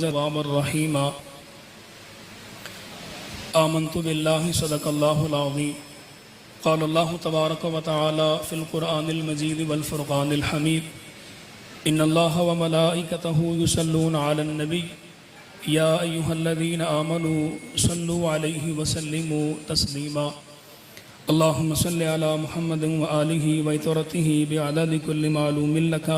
रहीमा आमन्तु बिल्लाहि सदक़ल्लाहुल अज़ीम क़ाल अल्लाहु तबारक व तआला फ़िल क़ुरआनिल मजीद वल फ़ुरक़ानिल हमीद इन्नल्लाहा व मलाइकतहु युसल्लूना अलन नबी या अय्युहल्लज़ीना आमनू सल्लु अलैहि व सल्लिमू तस्लीमा अल्लाहुम्मा सल्लि अला मुहम्मदिन व आलिहि व इतरतिहि बिअददि कुल्लि मालूमिन लका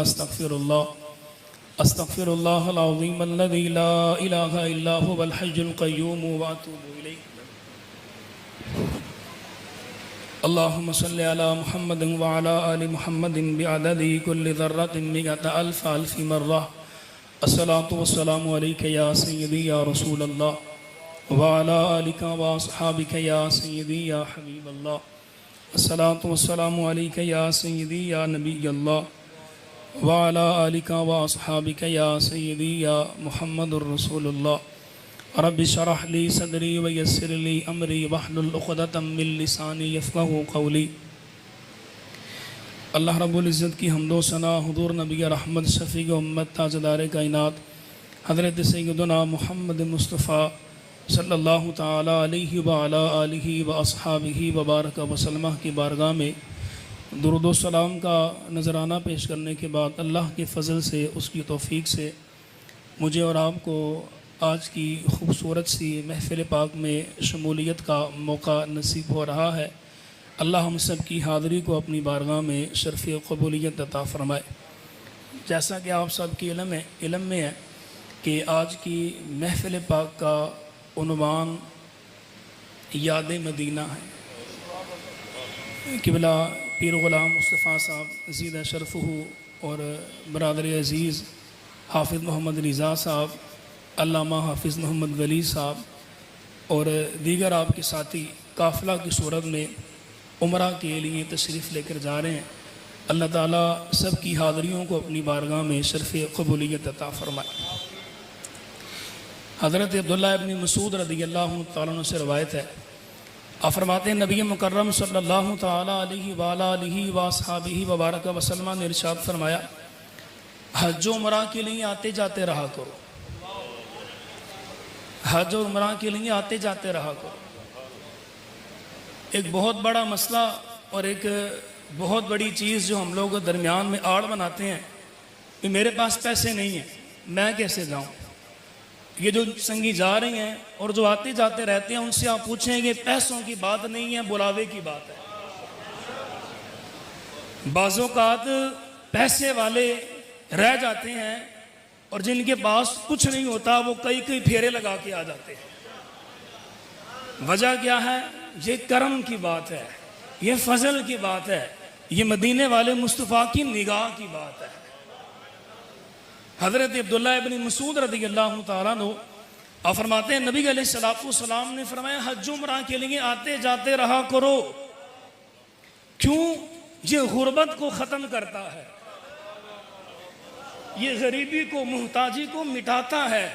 अस्तग़फिरुल्लाहल अज़ीम अल्लज़ी ला इलाहा इल्ला हुवल हय्युल क़य्यूम व अतूबु इलैहि अल्लाहुम्मा सल्लि अला मुहम्मदिन व अला आलि मुहम्मदिन बिअददि कुल्लि ज़र्रतिन मिअत अल्फ़ि मर्रा अस्सलातु वस्सलामु अलैका या सय्यदी या रसूलल्लाह व अला आलिका व अस्हाबिका या सय्यदी या हबीबल्लाह अस्सलातु वस्सलामु अलैका या सय्यदी या नबियल्लाह व अला आलिका व अस्हाबिका या सय्यदी या मुहम्मदुर रसूलुल्लाह रब्बि शरह ली सदरी व यस्सिर ली अमरी वहलुल उक़दतम मिन लिसानी यफ़क़हू क़ौली। अल्लाह रब्बुल इज़्ज़त की हम्दो सना हुज़ूर नबी रहमत शफ़ीक़ उम्मत ताजदार कायनात हज़रत सय्यदुना मुहम्मद मुस्तफ़ा सल्लल्लाहु तआला अलैहि व अला आलिहि व अस्हाबिहि व बारक व सल्लम की बारगाह में दुरूद व सलाम का नज़राना पेश करने के बाद अल्लाह के फ़ज़ल से उसकी तौफ़ीक़ से मुझे और आपको आज की ख़ूबसूरत सी महफ़िल पाक में शमूलियत का मौका नसीब हो रहा है। अल्लाह हम सब की हाज़िरी को अपनी बारगाह में शर्फ़ क़बूलियत अता फ़रमाए। जैसा कि आप सब की इल्म में है कि आज की महफ़िल पाक का उन्वान याद मदीना है। क़िबला पीर ग़ुलाम मुस्तफ़ा साहब ज़ीद शरफ़हू और बरादर अज़ीज़ हाफ़िज़ मोहम्मद रिज़ा साहब, अल्लामा हाफ़िज़ मोहम्मद वली साहब और दीगर आपके साथी काफ़िला की सूरत में उम्रा के लिए तशरीफ़ लेकर जा रहे हैं। अल्लाह ताला सब की हाज़िरियों को अपनी बारगाह में शर्फ़ क़बूलियत अता फ़रमाए। हज़रत अब्दुल्लाह इब्न मसूद रज़ियल्लाहु तआला अन्हु से रवायत है, आप फरमाते हैं नबी मुकर्रम सल्लल्लाहु तआला अलैहि व आलिहि व अस्हाबिहि व बारक व सल्लम ने इरशाद फरमाया, हज और उम्रा के लिए आते जाते रहा करो, हज और उम्रा के लिए आते जाते रहा करो। एक बहुत बड़ा मसला और एक बहुत बड़ी चीज़ जो हम लोग दरमियान में आड़ बनाते हैं कि मेरे पास पैसे नहीं हैं, मैं कैसे जाऊं। ये जो संगी जा रहे हैं और जो आते जाते रहते हैं उनसे आप पूछेंगे, पैसों की बात नहीं है, बुलावे की बात है। बाज़ोकात पैसे वाले रह जाते हैं और जिनके पास कुछ नहीं होता वो कई कई फेरे लगा के आ जाते हैं। वजह क्या है? ये करम की बात है, ये फजल की बात है, ये मदीने वाले मुस्तफ़ा की निगाह की बात है। हज़रत अब्दुल्लाह इब्न मसूद रज़ियल्लाहु तआला अन्हु आप फरमाते हैं नबी अलैहिस्सलाम ने फरमाया, हज उम्रा के लिए आते जाते रहा करो। क्यों? ये गुर्बत को ख़त्म करता है, ये गरीबी को मुहताजी को मिटाता है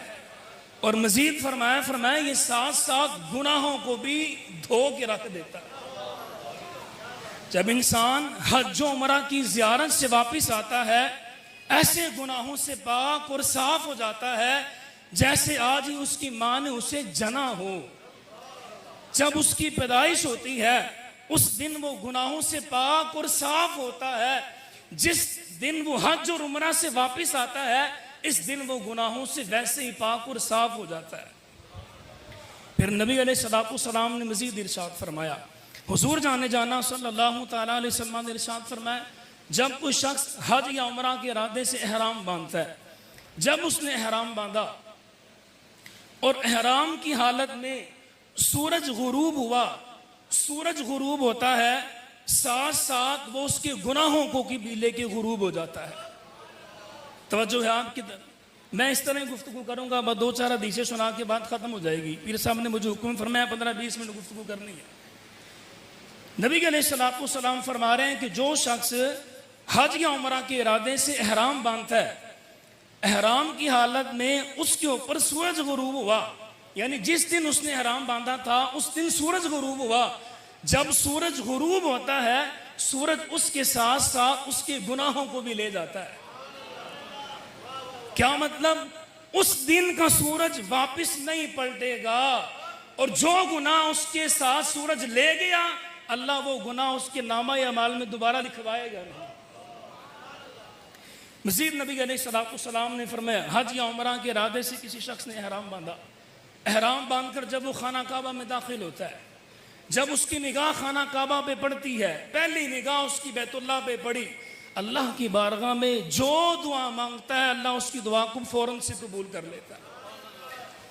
और मज़ीद फरमाया ये साथ साथ गुनाहों को भी धो के रख देता है। जब इंसान हज उम्रा की ज़ियारत से वापस आता है ऐसे गुनाहों से पाक और साफ हो जाता है जैसे आज ही उसकी माँ ने उसे जना हो। जब उसकी पैदाइश होती है उस दिन वो गुनाहों से पाक और साफ होता है। जिस दिन वो हज और उम्रा से वापस आता है इस दिन वो गुनाहों से वैसे ही पाक और साफ हो जाता है। फिर नबी अलैहिस्सलाम ने मज़ीद इरशाद फरमाया, हुजूर जाने जाना सल्लल्लाहु तआला अलैहि वसल्लम ने इरशाद फरमाया, जब कोई शख्स हज या उम्रा के इरादे से एहराम बांधता है, जब उसने एहराम बांधा और एहराम की हालत में सूरज गुरूब हुआ, सूरज गुरूब होता है साथ साथ वो उसके गुनाहों को भी लेके गुरूब हो जाता है। तवज्जो है आपकी तरफ। मैं इस तरह गुफ्तगू करूंगा, बस 2-4 हदीसें सुना के बाद खत्म हो जाएगी। पीर साहब ने मुझे हुक्म फरमाया 15-20 मिनट गुफ्तगू करनी है। नबी अलैहिस्सलाम फरमा रहे हैं कि जो शख्स हज या उम्रा के इरादे से एहराम बांधता है, एहराम की हालत में उसके ऊपर सूरज गुरूब हुआ, यानी जिस दिन उसने एहराम बांधा था उस दिन सूरज गुरूब हुआ। जब सूरज गुरूब होता है सूरज उसके साथ साथ उसके गुनाहों को भी ले जाता है। क्या मतलब? उस दिन का सूरज वापस नहीं पलटेगा, और जो गुनाह उसके साथ सूरज ले गया, अल्लाह वो गुनाह उसके नामा या माल में दोबारा लिखवाएगा नहीं। मज़ीद नबी अलैहिस्सलाम ने फरमाया, हज या उमरा के इरादे से किसी शख्स ने एहराम बांधा, एहराम बांधकर जब वो खाना काबा में दाखिल होता है, जब उसकी निगाह खाना काबा पे पड़ती है, पहली निगाह उसकी बैतुल्लाह पे पड़ी, अल्लाह की बारगाह में जो दुआ मांगता है अल्लाह उसकी दुआ को फौरन से कबूल कर लेता है।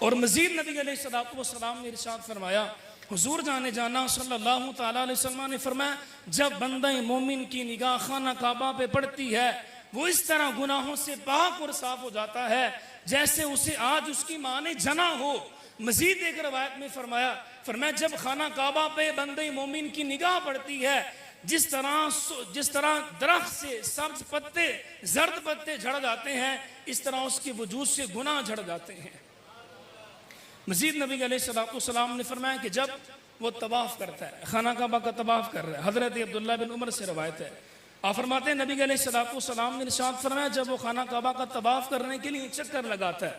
और मज़ीद नबी अलैहिस्सलाम ने इरशाद फरमाया, हुजूर जाने जाना सल्लल्लाहु तआला अलैहि वसल्लम ने फरमाया, जब बंदा मोमिन की निगाह खाना काबा पे पड़ती है, वो इस तरह गुनाहों से पाक और साफ हो जाता है जैसे उसे आज उसकी माँ ने जना हो। मजीद एक रवायत में फरमाया जब खाना काबा पे बंदे मोमिन की निगाह पड़ती है, जिस तरह दरख्त से सब्ज पत्ते जर्द पत्ते झड़ जाते हैं, इस तरह उसके वजूद से गुनाह झड़ जाते हैं। मजीद नबी अलैहिस्सलाम ने फरमाया कि जब वो तवाफ करता है, खाना काबा का तवाफ कर रहा है, हजरत अब्दुल्लाह बिन उमर से रवायत है, आप फरमाते हैं नबी अलैहिस्सलाम ने इरशाद फरमाया, जब वो खाना काबा का तवाफ करने के लिए चक्कर लगाता है,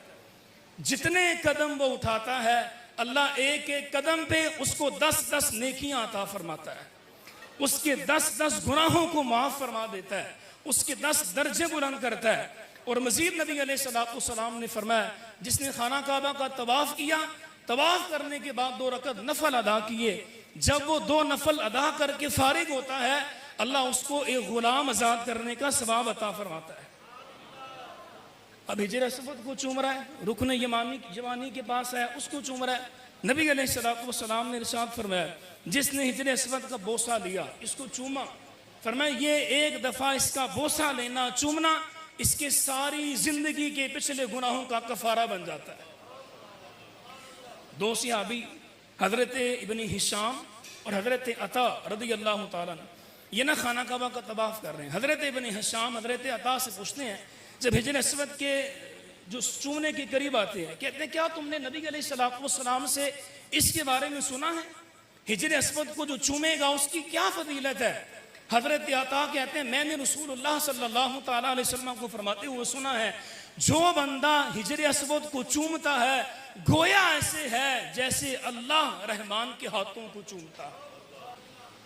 जितने कदम वो उठाता है अल्लाह एक एक कदम पे उसको 10-10 नेकियां अता फरमाता है, उसके 10-10 गुनाहों को माफ फरमा देता है, उसके 10 दर्जे बुलंद करता है। और मजीद नबी अलैहिस्सलाम ने फरमाया, जिसने खाना काबा का तवाफ किया, तवाफ करने के बाद 2 रकअत नफल अदा किए, जब वो 2 नफल अदा करके फारिग होता है, अल्लाह उसको एक गुलाम आजाद करने का सवाब अता फरमाता है। अब हिजर असवद को चूम रहा है, रुकन यमानी के पास है, उसको चूम रहा है। नबी अलैहिस्सलाम ने इरशाद फरमाया, जिसने हिजर असवद का बोसा लिया, इसको चूमा, फरमाया ये एक दफा इसका बोसा लेना, चूमना, इसके सारी जिंदगी के पिछले गुनाहों का कफारा बन जाता है। 2 सहाबी हजरत इब्न हिशाम और हजरत अता रज़ी अल्लाह तआला, ये ना खाना काबा का तवाफ कर रहे हैं। हजरत इब्न हिशाम हजरत अता से पूछते हैं, जब हिजर असवद के जो चूमने के करीब आते हैं, कहते हैं क्या तुमने नबी अलैहिस्सलाम से इसके बारे में सुना है, हिजर असवद को जो चूमेगा उसकी क्या फजीलत है? हजरत अता कहते हैं, मैंने रसूलुल्लाह सल्लल्लाहु तआला अलैहि वसल्लम को फरमाते हुए सुना है, जो बंदा हिजर असवद को चूमता है, गोया ऐसे है जैसे अल्लाह रहमान के हाथों को चूमता है।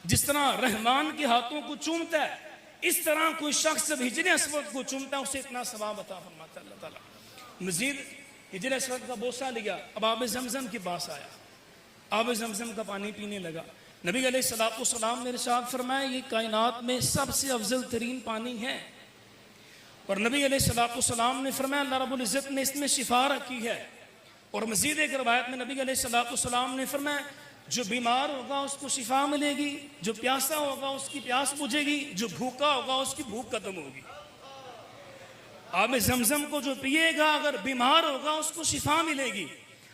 जिस तरह रहमान के हाथों को चूमता है, इस तरह कोई शख्स जब हिजर असवद को चूमता है, उसे इतना सवाब अता फरमाता है अल्लाह ताला। मजीद हिजर असवद का बोसा लिया, अब आब जमजम के पास आया, आब जमजम का पानी पीने लगा। नबी अलैहिस्सलाम ने इरशाद फरमाया, ये कायनात में सबसे अफजल तरीन पानी है। और नबी अलैहिस्सलाम ने फरमाया, अल्लाह रब्बुल इज्जत ने इसमें शिफा रखी है। और मजीद एक रवायत में नबी अलैहिस्सलाम ने फरमाया, जो बीमार होगा उसको शिफा मिलेगी, जो प्यासा होगा उसकी प्यास बुझेगी, जो भूखा होगा उसकी भूख खत्म होगी। आब जमजम को जो पिएगा, अगर बीमार होगा उसको शिफा मिलेगी,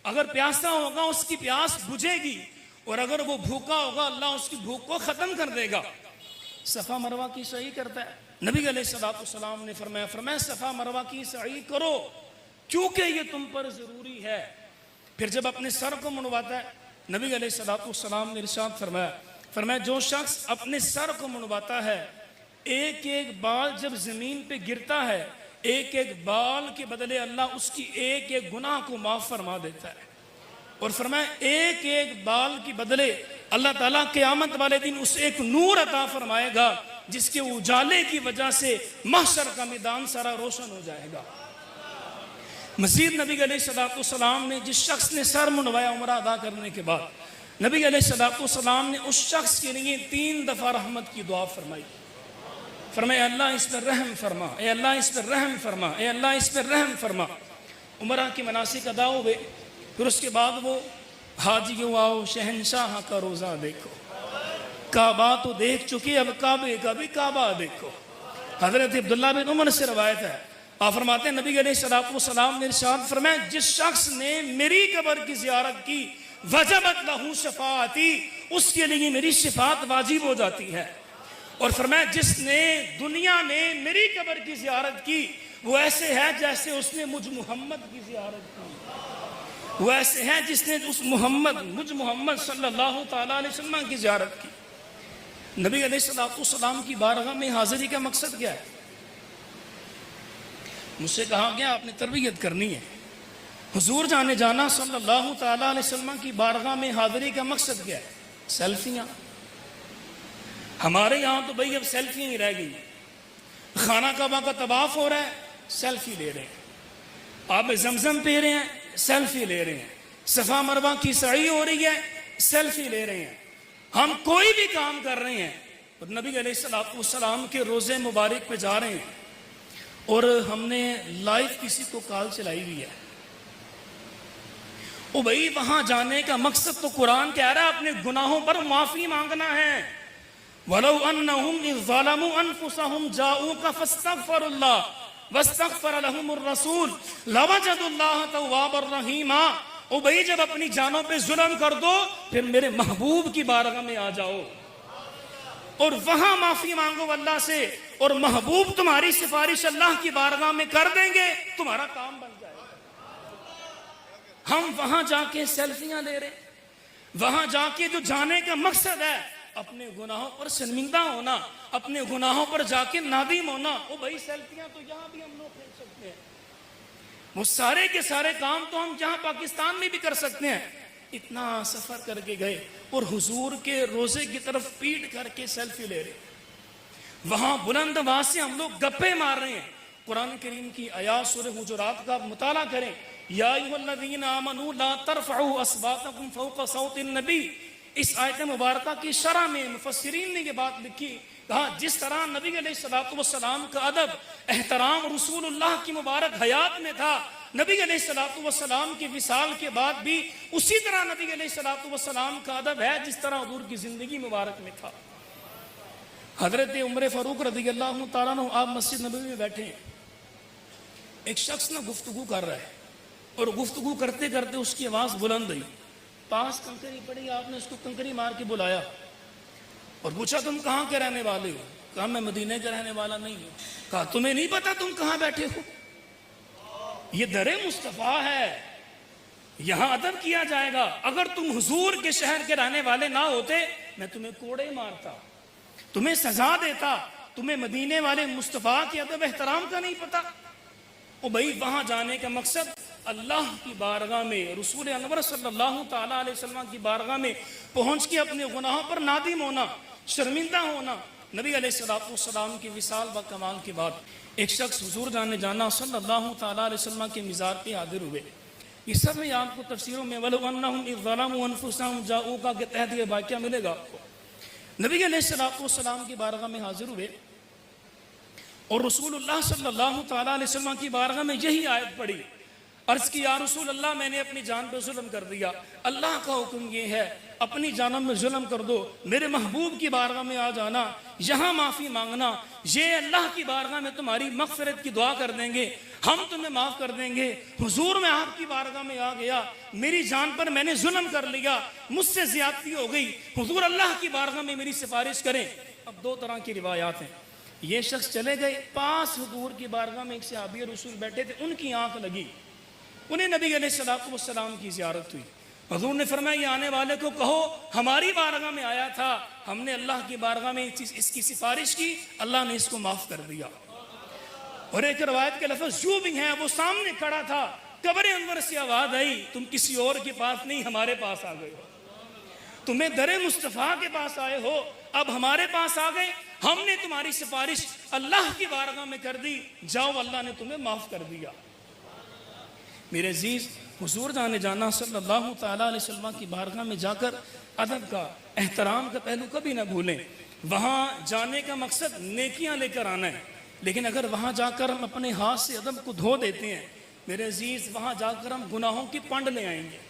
अगर प्यासा होगा उसकी प्यास बुझेगी, और अगर वो भूखा होगा अल्लाह उसकी भूख को खत्म कर देगा। सफ़ा मरवा की सही करता है, नबी अलैहिस्सलाम ने फरमाया सफ़ा मरवा की सही करो, क्योंकि ये तुम पर ज़रूरी है। फिर जब अपने सर को मुंडवाता है, नबी अलैहिस्सलाम ने इरशाद फरमाया, जो शख्स अपने सर को मुंडवाता है, एक एक बाल जब ज़मीन पे गिरता है, एक एक बाल के बदले अल्लाह उसकी एक एक गुनाह को माफ़ फरमा देता है। और फरमाया, एक एक बाल के बदले अल्लाह ताला क़यामत वाले दिन उसे एक नूर अता फरमाएगा, जिसके उजाले की वजह से महशर का मैदान सारा रोशन हो जाएगा। मज़ीद नबी अलैहिस्सलाम ने जिस शख्स ने सर मुंडवाया उम्रा अदा करने के बाद, नबी अलैहिस्सलाम ने उस शख्स के लिए 3 दफ़ा रहमत की दुआ फरमाई। फरमाया, अल्लाह इस पर रहम फरमा, ए अल्लाह इस पर रहम फरमा, ए अल्लाह इस पर रहम फरमा। उम्रा की मनासिक अदा हुए, फिर उसके बाद वो हाजियों आओ शहनशाह का रोज़ा देखो, काबा तो देख चुके, अब काबे का भी काबा देखो। हजरत अब्दुल्लाह बिन उमर से रवायत है, आप फरमाते हैं नबी अलैहिस्सलाम ने इरशाद फरमाया, जिस शख्स ने मेरी कब्र की ज़ियारत की, वजबत लहू शफाअती, उसके लिए मेरी शिफात वाजिब हो जाती है। और फरमाया, जिसने दुनिया में मेरी कब्र की ज़ियारत की, वो ऐसे है जैसे उसने मुझ मोहम्मद की ज़ियारत की, वो ऐसे है जिसने मुझ मोहम्मद सल्लल्लाहु तआला अलैहि वसल्लम की ज़ियारत की। नबी अलैहिस्सलाम की बारगाह में हाज़िरी का मकसद क्या है? मुझसे कहा गया आपने तरबियत करनी है, हुजूर जाने जाना सल्लल्लाहु ताला अलैहि वसल्लम की बारगाह में हाजिरी का मकसद क्या है? सेल्फियाँ। हमारे यहाँ तो भाई अब सेल्फियाँ ही रह गई। खाना काबा का तवाफ हो रहा है, सेल्फी ले रहे हैं। आप जमजम पी रहे हैं, सेल्फी ले रहे हैं। सफा मरवा की सई हो रही है, सेल्फी ले रहे हैं। हम कोई भी काम कर रहे हैं और नबी अलैहिस्सलाम के रोज़े मुबारक पे जा रहे हैं और हमने लाइव किसी को कॉल चलाई हुई है। ओ भाई, वहां जाने का मकसद तो कुरान कह रहा है अपने गुनाहों पर माफी मांगना है। वलौ अन्नहुम इज़ ज़लमू अनफुसहुम जाऊका फस्तगफिरुल्लाह वस्तगफर लहुमुर रसूल लवजदुल्लाह तव्वाबर रहीमा। ओ भाई, जब अपनी जानों पे जुल्म कर दो फिर मेरे महबूब की बारगाह में आ जाओ और वहां माफी मांगो अल्लाह से, और महबूब तुम्हारी सिफारिश अल्लाह की बारगाह में कर देंगे, तुम्हारा काम बन जाएगा। हम वहां जाके सेल्फियां ले रहे, वहां जाके जो जाने का मकसद है अपने गुनाहों पर शर्मिंदा होना, अपने गुनाहों पर जाके नादिम होना। ओ भाई, सेल्फियां तो यहां भी हम लोग ले सकते हैं। वो सारे के सारे काम तो हम जहां पाकिस्तान में भी कर सकते हैं। इतना सफर करके गए और हुजूर के रोजे की तरफ पीट करके सेल्फी ले रहे। वहां बुलंद आवाज से हम लोग गप्पे मार रहे हैं। कुरान करीम की आयात सूरह हुजुरात का मुताला करें। या अय्युहल्लज़ीना आमनू ला तरफ़ऊ अस्वातकुम फ़ौक़ सौतिन नबी। इस आयत मुबारका की शरह में मुफस्सिरीन ने ये बात लिखी, कहा जिस तरह नबी अलैहिस्सलातु वस्सलाम का अदब एहतराम रसूलुल्लाह की मुबारक हयात में था, नबी अलैहिस्सलातु वस्सलाम के विसाल के बाद भी उसी तरह नबी अलैहिस्सलातु वस्सलाम का अदब है जिस तरह हुजूर की जिंदगी मुबारक में था। हजरत उमर फारूक रज़ियल्लाहु ताला अन्हु आप मस्जिद नबवी में बैठे हैं। एक शख्स ना गुफ्तगू कर रहा है और गुफ्तगू करते करते उसकी आवाज बुलंद हुई। पास कंकरी पड़ी, आपने उसको कंकरी मार के बुलाया और पूछा तुम कहाँ के रहने वाले हो? कहा मैं मदीने का रहने वाला नहीं हूँ। कहा तुम्हें नहीं पता तुम कहाँ बैठे हो? ये दरे मुस्तफा है, यहां अदब किया जाएगा। अगर तुम हुजूर के शहर के रहने वाले ना होते मैं तुम्हें कोड़े मारता, तुम्हें सजा देता। तुम्हें मदीने वाले मुस्तफा के अदब एहतराम का नहीं पता। ओ भाई, वहां जाने का मकसद अल्लाह की बारगाह में रसूल अनवर सल्लल्लाहु ताला अलैहि वसल्लम की बारगाह में पहुंच के अपने गुनाहों पर नादिम होना, शर्मिंदा होना। नबी अलैहिस्सलातु वस्सलाम के विसाल व कमाल के बाद एक शख्स हुजूर जाने जाना सल्लल्लाहु ताला अलैहि वसल्लम के मिज़ार पे हाजिर हुए। ये सब में आपको तफसीरों में वलौ अन्नहुम इज़ ज़लमू अनफुसहुम जाऊका के तहत ये वाक़या मिलेगा आपको। नबी अलैहिस्सलातु वस्सलाम की बारगाह में हाजिर हुए और रसूलुल्लाह सल्लल्लाहु ताला अलैहि वसल्लम की बारगाह में यही आयत पढ़ी। अर्ज की या रसूल अल्लाह, मैंने अपनी जान पर जुल्म कर दिया। अल्लाह का हुक्म ये है अपनी जानों में जुल्म कर दो, मेरे महबूब की बारगाह में आ जाना, यहाँ माफ़ी मांगना। ये अल्लाह की बारगाह में तुम्हारी मग़फ़िरत की दुआ कर देंगे, हम तुम्हें माफ़ कर देंगे। हुजूर मैं आपकी बारगाह में आ गया, मेरी जान पर मैंने जुल्म कर लिया, मुझसे ज़्यादती हो गई, हुजूर अल्लाह की बारगाह में मेरी सिफारिश करें। अब दो तरह की रिवायात हैं। ये शख्स चले गए, पास हुजूर की बारगाह में एक सहाबी रसूल बैठे थे, उनकी आंख लगी, उन्हें नबी अलैहिस्सलातु वस्सलाम की ज़ियारत हुई। हुजूर ने फरमाया ये आने वाले को कहो हमारी बारगाह में आया था, हमने अल्लाह की बारगाह में इसकी सिफारिश की, अल्लाह ने इसको माफ़ कर दिया। और एक रवायत के लफ्ज़ यूं भी हैं, वो सामने खड़ा था, कब्र अनवर से आवाज़ आई तुम किसी और के पास नहीं हमारे पास आ गए हो, तुम्हें दरे मुस्तफ़ा के पास आए हो, अब हमारे पास आ गए, हमने तुम्हारी सिफारिश अल्लाह की बारगाह में कर दी, जाओ अल्लाह ने तुम्हें माफ़ कर दिया। मेरे अजीज, हुजूर जाने जाना सल्लल्लाहु ताला अलैहि वसल्लम की बारगाह में जाकर अदब का, एहतराम का पहलू कभी ना भूलें। वहाँ जाने का मकसद नेकियां लेकर आना है, लेकिन अगर वहाँ जाकर हम अपने हाथ से अदब को धो देते हैं मेरे अजीज, वहाँ जाकर हम गुनाहों की पंड ले आएंगे।